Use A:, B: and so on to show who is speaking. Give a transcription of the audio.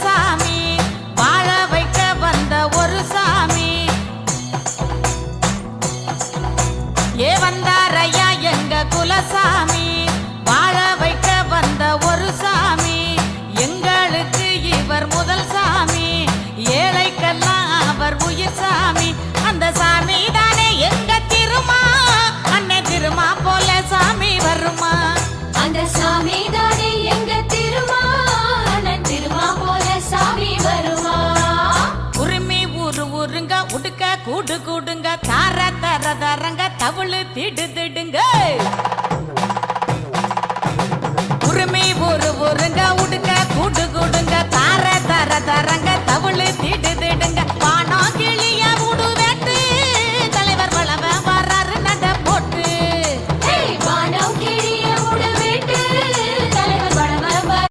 A: குலசாமி வாழ வைக்க வந்த ஒரு சாமி. ஏ வந்தாரையா எங்க குலசாமி வாழ வைக்க வந்த ஒரு சாமி. எங்களுக்கு இவர் முதல் சாமி, ஏழைக்கெல்லாம் அவர் உயிர் சாமி. அந்த சாமி தானே எங்க திருமா, அன்னை திருமா போல சாமி வருமா?
B: அந்த சாமி தானே எங்க திருமா, அண்ணன் திருமா போல சாமி வருமா?
A: உரிமை ஊரு ஊருங்க உடுக்க கூடு கூடுங்க, தார தர தரங்க தவுளு திடு திடுங்க. உரிமை ஊரு ஊருங்க